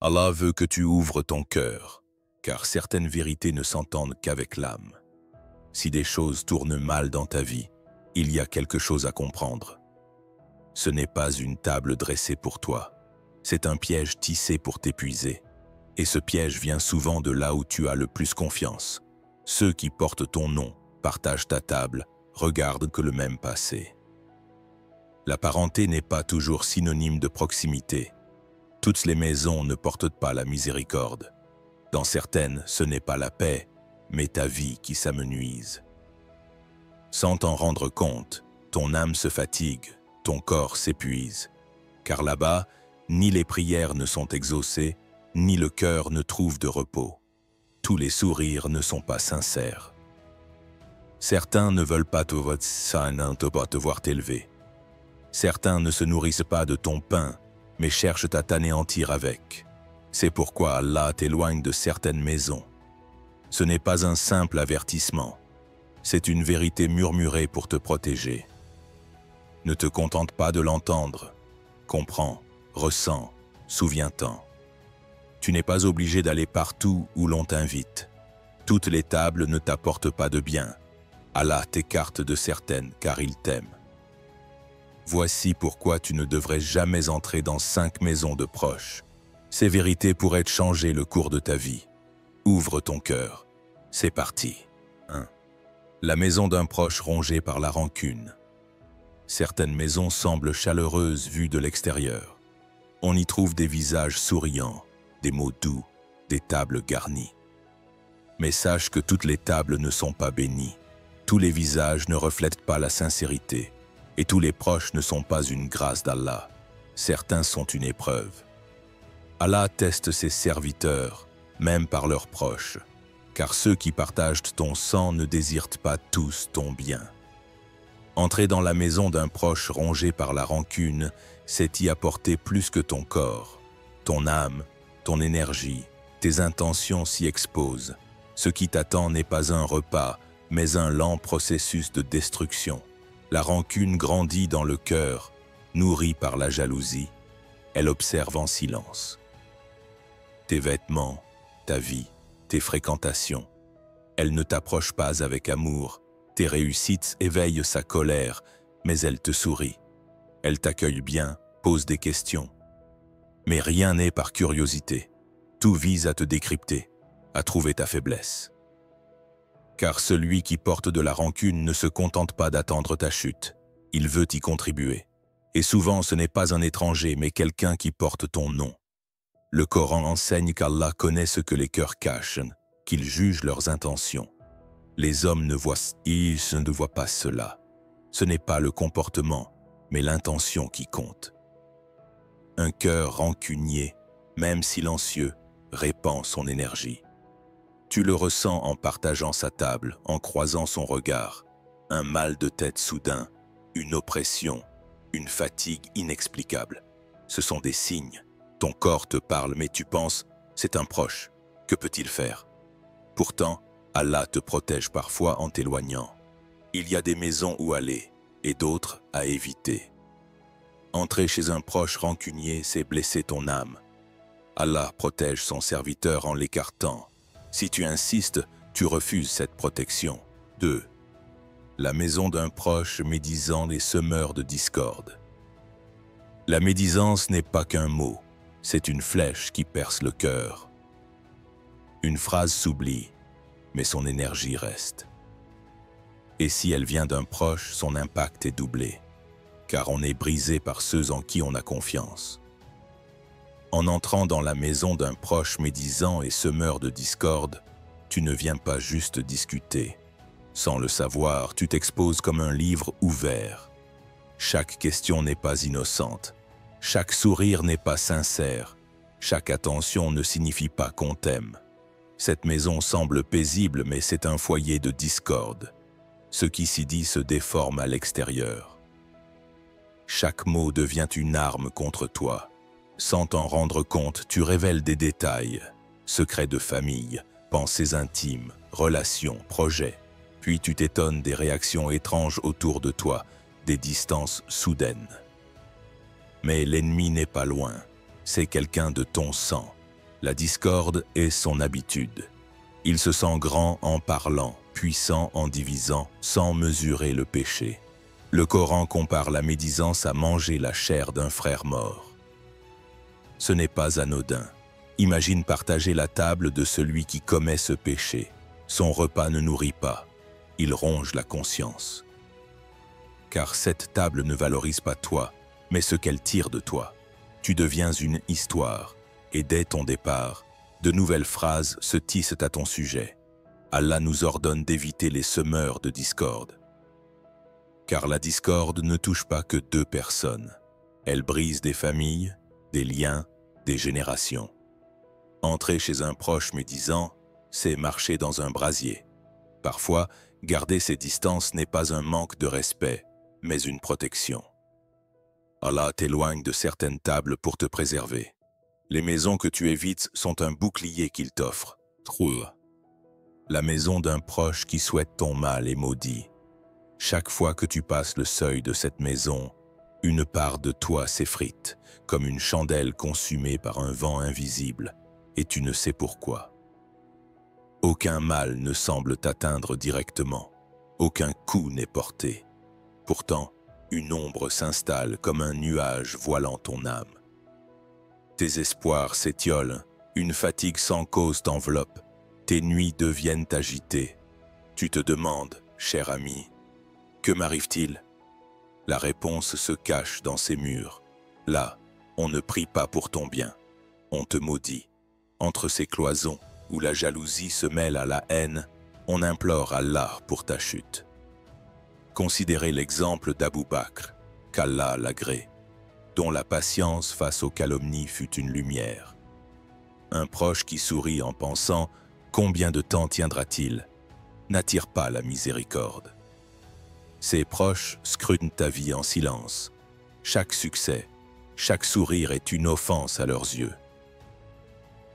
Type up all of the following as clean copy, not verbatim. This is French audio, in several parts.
Allah veut que tu ouvres ton cœur, car certaines vérités ne s'entendent qu'avec l'âme. Si des choses tournent mal dans ta vie, il y a quelque chose à comprendre. Ce n'est pas une table dressée pour toi, c'est un piège tissé pour t'épuiser. Et ce piège vient souvent de là où tu as le plus confiance. Ceux qui portent ton nom, partagent ta table, regardent que le même passé. La parenté n'est pas toujours synonyme de proximité. Toutes les maisons ne portent pas la miséricorde. Dans certaines, ce n'est pas la paix, mais ta vie qui s'amenuise. Sans t'en rendre compte, ton âme se fatigue, ton corps s'épuise. Car là-bas, ni les prières ne sont exaucées, ni le cœur ne trouve de repos. Tous les sourires ne sont pas sincères. Certains ne veulent pas te voir t'élever. Certains ne se nourrissent pas de ton pain, mais cherchent à t'anéantir avec. C'est pourquoi Allah t'éloigne de certaines maisons. Ce n'est pas un simple avertissement. C'est une vérité murmurée pour te protéger. Ne te contente pas de l'entendre. Comprends, ressens, souviens-t'en. Tu n'es pas obligé d'aller partout où l'on t'invite. Toutes les tables ne t'apportent pas de bien. Allah t'écarte de certaines car il t'aime. Voici pourquoi tu ne devrais jamais entrer dans 5 maisons de proches. Ces vérités pourraient changer le cours de ta vie. Ouvre ton cœur. C'est parti. 1. La maison d'un proche rongé par la rancune. Certaines maisons semblent chaleureuses vues de l'extérieur. On y trouve des visages souriants, des mots doux, des tables garnies. Mais sache que toutes les tables ne sont pas bénies. Tous les visages ne reflètent pas la sincérité. Et tous les proches ne sont pas une grâce d'Allah. Certains sont une épreuve. Allah teste ses serviteurs, même par leurs proches, car ceux qui partagent ton sang ne désirent pas tous ton bien. Entrer dans la maison d'un proche rongé par la rancune, c'est y apporter plus que ton corps. Ton âme, ton énergie, tes intentions s'y exposent. Ce qui t'attend n'est pas un repas, mais un lent processus de destruction. La rancune grandit dans le cœur, nourrie par la jalousie. Elle observe en silence. Tes vêtements, ta vie, tes fréquentations. Elle ne t'approche pas avec amour. Tes réussites éveillent sa colère, mais elle te sourit. Elle t'accueille bien, pose des questions. Mais rien n'est par curiosité. Tout vise à te décrypter, à trouver ta faiblesse. Car celui qui porte de la rancune ne se contente pas d'attendre ta chute. Il veut y contribuer. Et souvent, ce n'est pas un étranger, mais quelqu'un qui porte ton nom. Le Coran enseigne qu'Allah connaît ce que les cœurs cachent, qu'il juge leurs intentions. Les hommes ne voient pas cela. Ce n'est pas le comportement, mais l'intention qui compte. Un cœur rancunier, même silencieux, répand son énergie. Tu le ressens en partageant sa table, en croisant son regard. Un mal de tête soudain, une oppression, une fatigue inexplicable. Ce sont des signes. Ton corps te parle, mais tu penses, c'est un proche. Que peut-il faire? Pourtant, Allah te protège parfois en t'éloignant. Il y a des maisons où aller, et d'autres à éviter. Entrer chez un proche rancunier, c'est blesser ton âme. Allah protège son serviteur en l'écartant. Si tu insistes, tu refuses cette protection. 2. La maison d'un proche médisant et semeur de discorde. La médisance n'est pas qu'un mot, c'est une flèche qui perce le cœur. Une phrase s'oublie, mais son énergie reste. Et si elle vient d'un proche, son impact est doublé, car on est brisé par ceux en qui on a confiance. En entrant dans la maison d'un proche médisant et semeur de discorde, tu ne viens pas juste discuter. Sans le savoir, tu t'exposes comme un livre ouvert. Chaque question n'est pas innocente. Chaque sourire n'est pas sincère. Chaque attention ne signifie pas qu'on t'aime. Cette maison semble paisible, mais c'est un foyer de discorde. Ce qui s'y dit se déforme à l'extérieur. Chaque mot devient une arme contre toi. Sans t'en rendre compte, tu révèles des détails, secrets de famille, pensées intimes, relations, projets. Puis tu t'étonnes des réactions étranges autour de toi, des distances soudaines. Mais l'ennemi n'est pas loin, c'est quelqu'un de ton sang, La discorde est son habitude. Il se sent grand en parlant, puissant en divisant, sans mesurer le péché. Le Coran compare la médisance à manger la chair d'un frère mort. Ce n'est pas anodin. Imagine partager la table de celui qui commet ce péché. Son repas ne nourrit pas, il ronge la conscience. Car cette table ne valorise pas toi, mais ce qu'elle tire de toi. Tu deviens une histoire, et dès ton départ, de nouvelles phrases se tissent à ton sujet. Allah nous ordonne d'éviter les semeurs de discorde. Car la discorde ne touche pas que 2 personnes. Elle brise des familles, des liens, des générations. Entrer chez un proche médisant, c'est marcher dans un brasier. Parfois, garder ses distances n'est pas un manque de respect, mais une protection. Allah t'éloigne de certaines tables pour te préserver. Les maisons que tu évites sont un bouclier qu'il t'offre. Trouve. La maison d'un proche qui souhaite ton mal est maudit. Chaque fois que tu passes le seuil de cette maison, une part de toi s'effrite, comme une chandelle consumée par un vent invisible, et tu ne sais pourquoi. Aucun mal ne semble t'atteindre directement, aucun coup n'est porté. Pourtant, une ombre s'installe comme un nuage voilant ton âme. Tes espoirs s'étiolent, une fatigue sans cause t'enveloppe, tes nuits deviennent agitées. Tu te demandes, cher ami, que m'arrive-t-il? La réponse se cache dans ces murs. Là, on ne prie pas pour ton bien, on te maudit. Entre ces cloisons, où la jalousie se mêle à la haine, on implore Allah pour ta chute. Considérez l'exemple d'Abou Bakr, qu'Allah l'agrée, dont la patience face aux calomnies fut une lumière. Un proche qui sourit en pensant « Combien de temps tiendra-t-il » n'attire pas la miséricorde. Ses proches scrutent ta vie en silence. Chaque succès, chaque sourire est une offense à leurs yeux.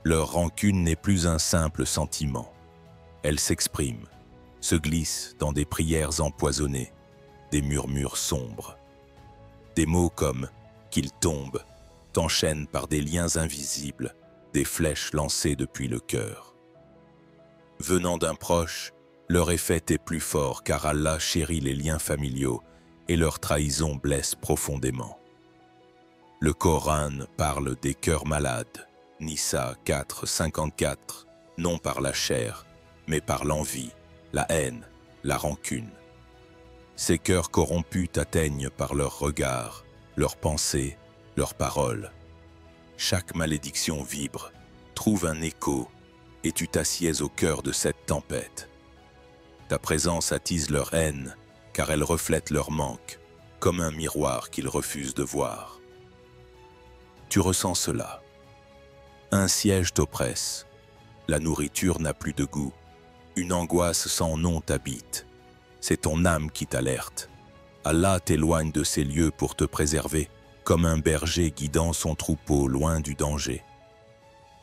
Leur rancune n'est plus un simple sentiment. Elle s'exprime, se glisse dans des prières empoisonnées, des murmures sombres. Des mots comme « qu'il tombe » t'enchaînent par des liens invisibles, des flèches lancées depuis le cœur. Venant d'un proche, leur effet est plus fort car Allah chérit les liens familiaux et leur trahison blesse profondément. Le Coran parle des cœurs malades, Nisa 4, 54, non par la chair, mais par l'envie, la haine, la rancune. Ces cœurs corrompus t'atteignent par leurs regards, leurs pensées, leurs paroles. Chaque malédiction vibre, trouve un écho, et tu t'assieds au cœur de cette tempête. Ta présence attise leur haine, car elle reflète leur manque, comme un miroir qu'ils refusent de voir. Tu ressens cela. Un siège t'oppresse, la nourriture n'a plus de goût, une angoisse sans nom t'habite. C'est ton âme qui t'alerte. Allah t'éloigne de ces lieux pour te préserver, comme un berger guidant son troupeau loin du danger.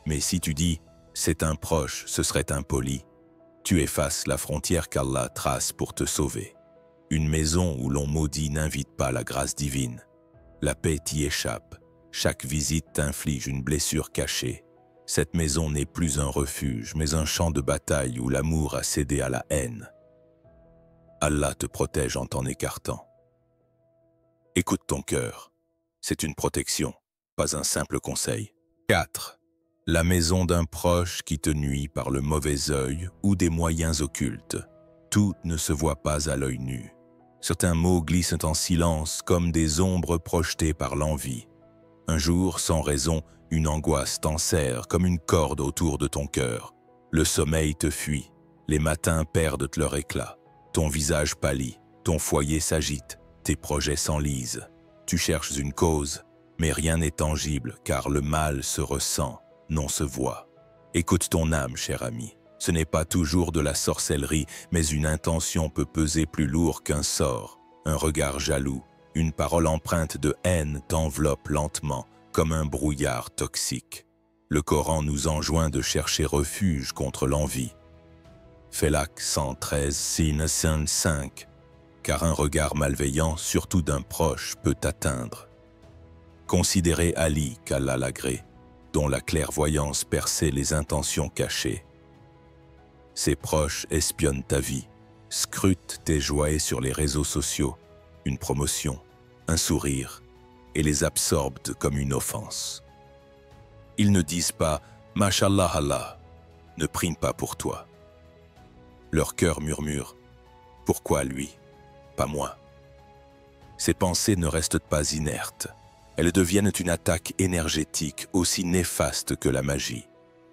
Mais si tu dis « c'est un proche, ce serait impoli », tu effaces la frontière qu'Allah trace pour te sauver. Une maison où l'on maudit n'invite pas la grâce divine. La paix t'y échappe. Chaque visite t'inflige une blessure cachée. Cette maison n'est plus un refuge, mais un champ de bataille où l'amour a cédé à la haine. Allah te protège en t'en écartant. Écoute ton cœur. C'est une protection, pas un simple conseil. 4. La maison d'un proche qui te nuit par le mauvais œil ou des moyens occultes. Tout ne se voit pas à l'œil nu. Certains mots glissent en silence comme des ombres projetées par l'envie. Un jour, sans raison, une angoisse t'enserre comme une corde autour de ton cœur. Le sommeil te fuit, les matins perdent leur éclat. Ton visage pâlit, ton foyer s'agite, tes projets s'enlisent. Tu cherches une cause, mais rien n'est tangible car le mal se ressent, non se voit. Écoute ton âme, cher ami. Ce n'est pas toujours de la sorcellerie, mais une intention peut peser plus lourd qu'un sort. Un regard jaloux, une parole empreinte de haine t'enveloppe lentement, comme un brouillard toxique. Le Coran nous enjoint de chercher refuge contre l'envie. Felak 113, Sin 5, car un regard malveillant, surtout d'un proche, peut t'atteindre. Considérez Ali, qu'Allah l'agrée, dont la clairvoyance perçait les intentions cachées. Ses proches espionnent ta vie, scrutent tes joies sur les réseaux sociaux, une promotion, un sourire, et les absorbent comme une offense. Ils ne disent pas « Mashallah Allah », ne priment pas pour toi. Leur cœur murmure « Pourquoi lui, pas moi ?» Ces pensées ne restent pas inertes. Elles deviennent une attaque énergétique aussi néfaste que la magie.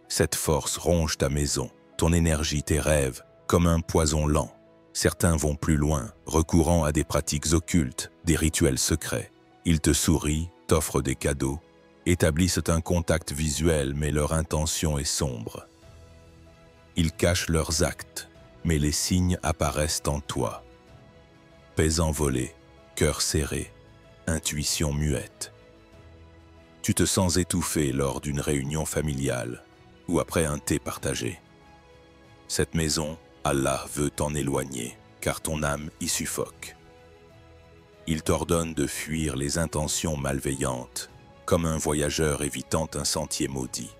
Cette force ronge ta maison, ton énergie, tes rêves, comme un poison lent. Certains vont plus loin, recourant à des pratiques occultes, des rituels secrets. Ils te sourient, t'offrent des cadeaux, établissent un contact visuel, mais leur intention est sombre. Ils cachent leurs actes, mais les signes apparaissent en toi. Paix envolée, cœur serré, intuition muette. Tu te sens étouffé lors d'une réunion familiale ou après un thé partagé. Cette maison, Allah veut t'en éloigner, car ton âme y suffoque. Il t'ordonne de fuir les intentions malveillantes, comme un voyageur évitant un sentier maudit.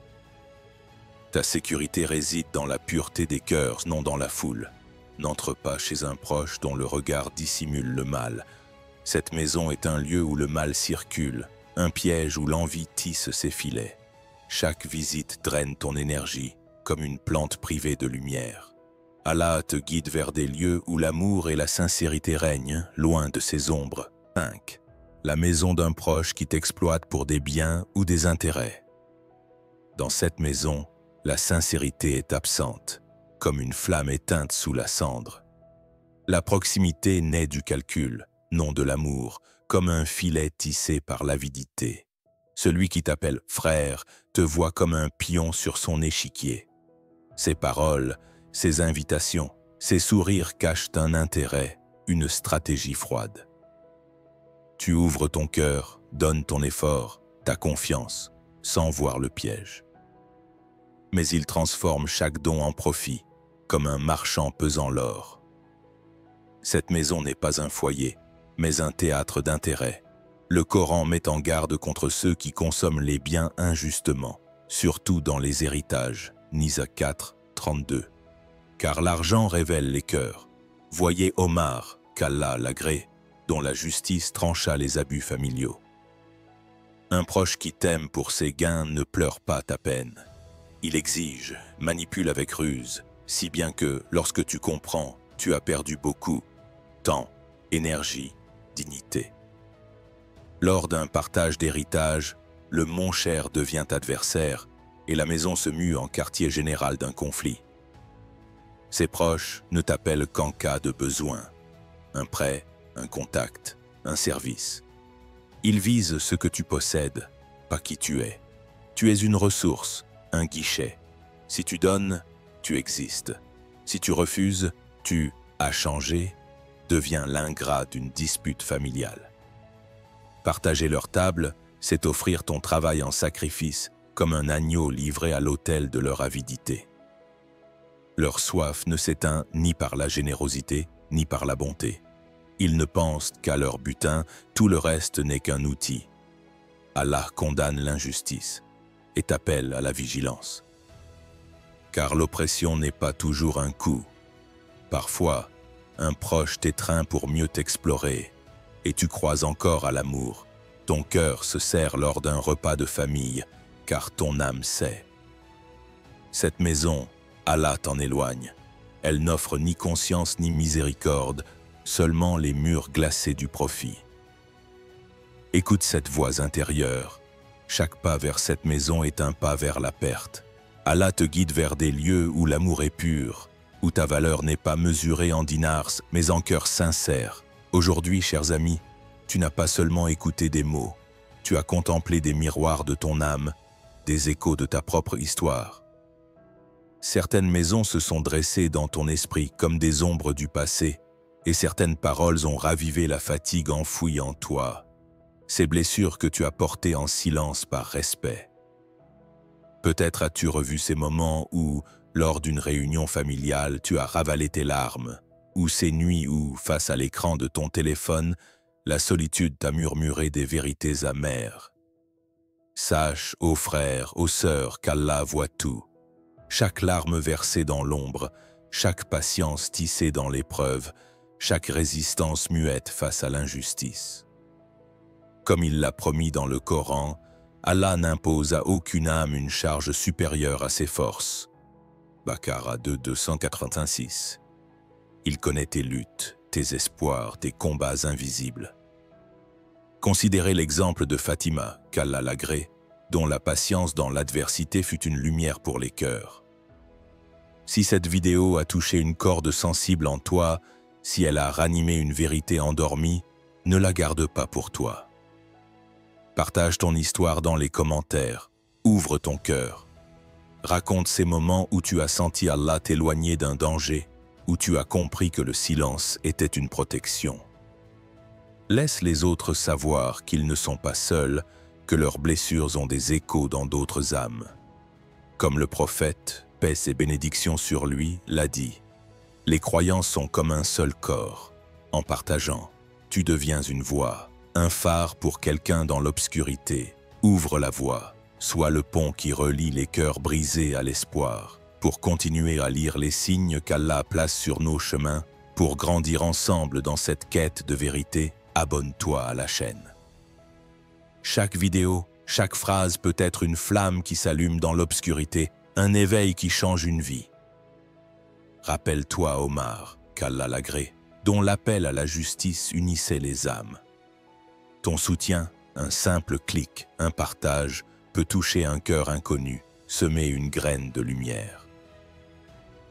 Ta sécurité réside dans la pureté des cœurs, non dans la foule. N'entre pas chez un proche dont le regard dissimule le mal. Cette maison est un lieu où le mal circule, un piège où l'envie tisse ses filets. Chaque visite draine ton énergie, comme une plante privée de lumière. Allah te guide vers des lieux où l'amour et la sincérité règnent, loin de ces ombres. 5. La maison d'un proche qui t'exploite pour des biens ou des intérêts. Dans cette maison, la sincérité est absente, comme une flamme éteinte sous la cendre. La proximité naît du calcul, non de l'amour, comme un filet tissé par l'avidité. Celui qui t'appelle frère te voit comme un pion sur son échiquier. Ses paroles, ses invitations, ses sourires cachent un intérêt, une stratégie froide. Tu ouvres ton cœur, donnes ton effort, ta confiance, sans voir le piège. Mais il transforme chaque don en profit, comme un marchand pesant l'or. Cette maison n'est pas un foyer, mais un théâtre d'intérêt. Le Coran met en garde contre ceux qui consomment les biens injustement, surtout dans les héritages. Nisa 4, 32. Car l'argent révèle les cœurs. Voyez Omar, qu'Allah l'agrée, dont la justice trancha les abus familiaux. Un proche qui t'aime pour ses gains ne pleure pas ta peine. Il exige, manipule avec ruse, si bien que, lorsque tu comprends, tu as perdu beaucoup. Temps, énergie, dignité. Lors d'un partage d'héritage, le mon cher devient adversaire et la maison se mue en quartier général d'un conflit. Ses proches ne t'appellent qu'en cas de besoin. Un prêt, un contact, un service. Ils visent ce que tu possèdes, pas qui tu es. Tu es une ressource, un guichet. Si tu donnes, tu existes. Si tu refuses, tu as changé, deviens l'ingrat d'une dispute familiale. Partager leur table, c'est offrir ton travail en sacrifice, comme un agneau livré à l'autel de leur avidité. Leur soif ne s'éteint ni par la générosité, ni par la bonté. Ils ne pensent qu'à leur butin, tout le reste n'est qu'un outil. Allah condamne l'injustice et t'appelle à la vigilance. Car l'oppression n'est pas toujours un coup. Parfois, un proche t'étreint pour mieux t'explorer, et tu crois encore à l'amour. Ton cœur se serre lors d'un repas de famille, car ton âme sait. Cette maison, Allah t'en éloigne. Elle n'offre ni conscience ni miséricorde, seulement les murs glacés du profit. Écoute cette voix intérieure. Chaque pas vers cette maison est un pas vers la perte. Allah te guide vers des lieux où l'amour est pur, où ta valeur n'est pas mesurée en dinars, mais en cœur sincère. Aujourd'hui, chers amis, tu n'as pas seulement écouté des mots, tu as contemplé des miroirs de ton âme, des échos de ta propre histoire. Certaines maisons se sont dressées dans ton esprit comme des ombres du passé, et certaines paroles ont ravivé la fatigue enfouie en toi, ces blessures que tu as portées en silence par respect. Peut-être as-tu revu ces moments où, lors d'une réunion familiale, tu as ravalé tes larmes, ou ces nuits où, face à l'écran de ton téléphone, la solitude t'a murmuré des vérités amères. Sache, ô frères, ô sœurs, qu'Allah voit tout. Chaque larme versée dans l'ombre, chaque patience tissée dans l'épreuve, chaque résistance muette face à l'injustice. Comme il l'a promis dans le Coran, Allah n'impose à aucune âme une charge supérieure à ses forces. Baqara 2, 286. Il connaît tes luttes, tes espoirs, tes combats invisibles. Considérez l'exemple de Fatima, qu'Allah l'agrée, dont la patience dans l'adversité fut une lumière pour les cœurs. Si cette vidéo a touché une corde sensible en toi, si elle a ranimé une vérité endormie, ne la garde pas pour toi. Partage ton histoire dans les commentaires, ouvre ton cœur. Raconte ces moments où tu as senti Allah t'éloigner d'un danger, où tu as compris que le silence était une protection. Laisse les autres savoir qu'ils ne sont pas seuls, que leurs blessures ont des échos dans d'autres âmes. Comme le prophète, paix et bénédictions sur lui, l'a dit, « Les croyants sont comme un seul corps. En partageant, tu deviens une voix, un phare pour quelqu'un dans l'obscurité. Ouvre la voie, sois le pont qui relie les cœurs brisés à l'espoir, pour continuer à lire les signes qu'Allah place sur nos chemins, pour grandir ensemble dans cette quête de vérité. Abonne-toi à la chaîne. » Chaque vidéo, chaque phrase peut être une flamme qui s'allume dans l'obscurité, un éveil qui change une vie. Rappelle-toi, Omar, qu'Allah l'agrée, dont l'appel à la justice unissait les âmes. Ton soutien, un simple clic, un partage, peut toucher un cœur inconnu, semer une graine de lumière.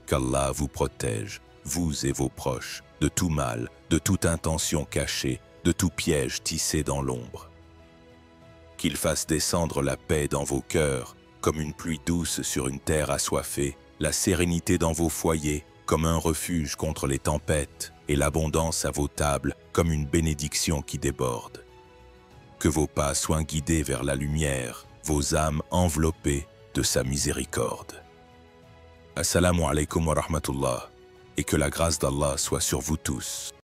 Qu'Allah vous protège, vous et vos proches, de tout mal, de toute intention cachée, de tout piège tissé dans l'ombre. Qu'il fasse descendre la paix dans vos cœurs, comme une pluie douce sur une terre assoiffée, la sérénité dans vos foyers, comme un refuge contre les tempêtes, et l'abondance à vos tables, comme une bénédiction qui déborde. Que vos pas soient guidés vers la lumière, vos âmes enveloppées de sa miséricorde. Assalamu alaikum wa rahmatullah, et que la grâce d'Allah soit sur vous tous.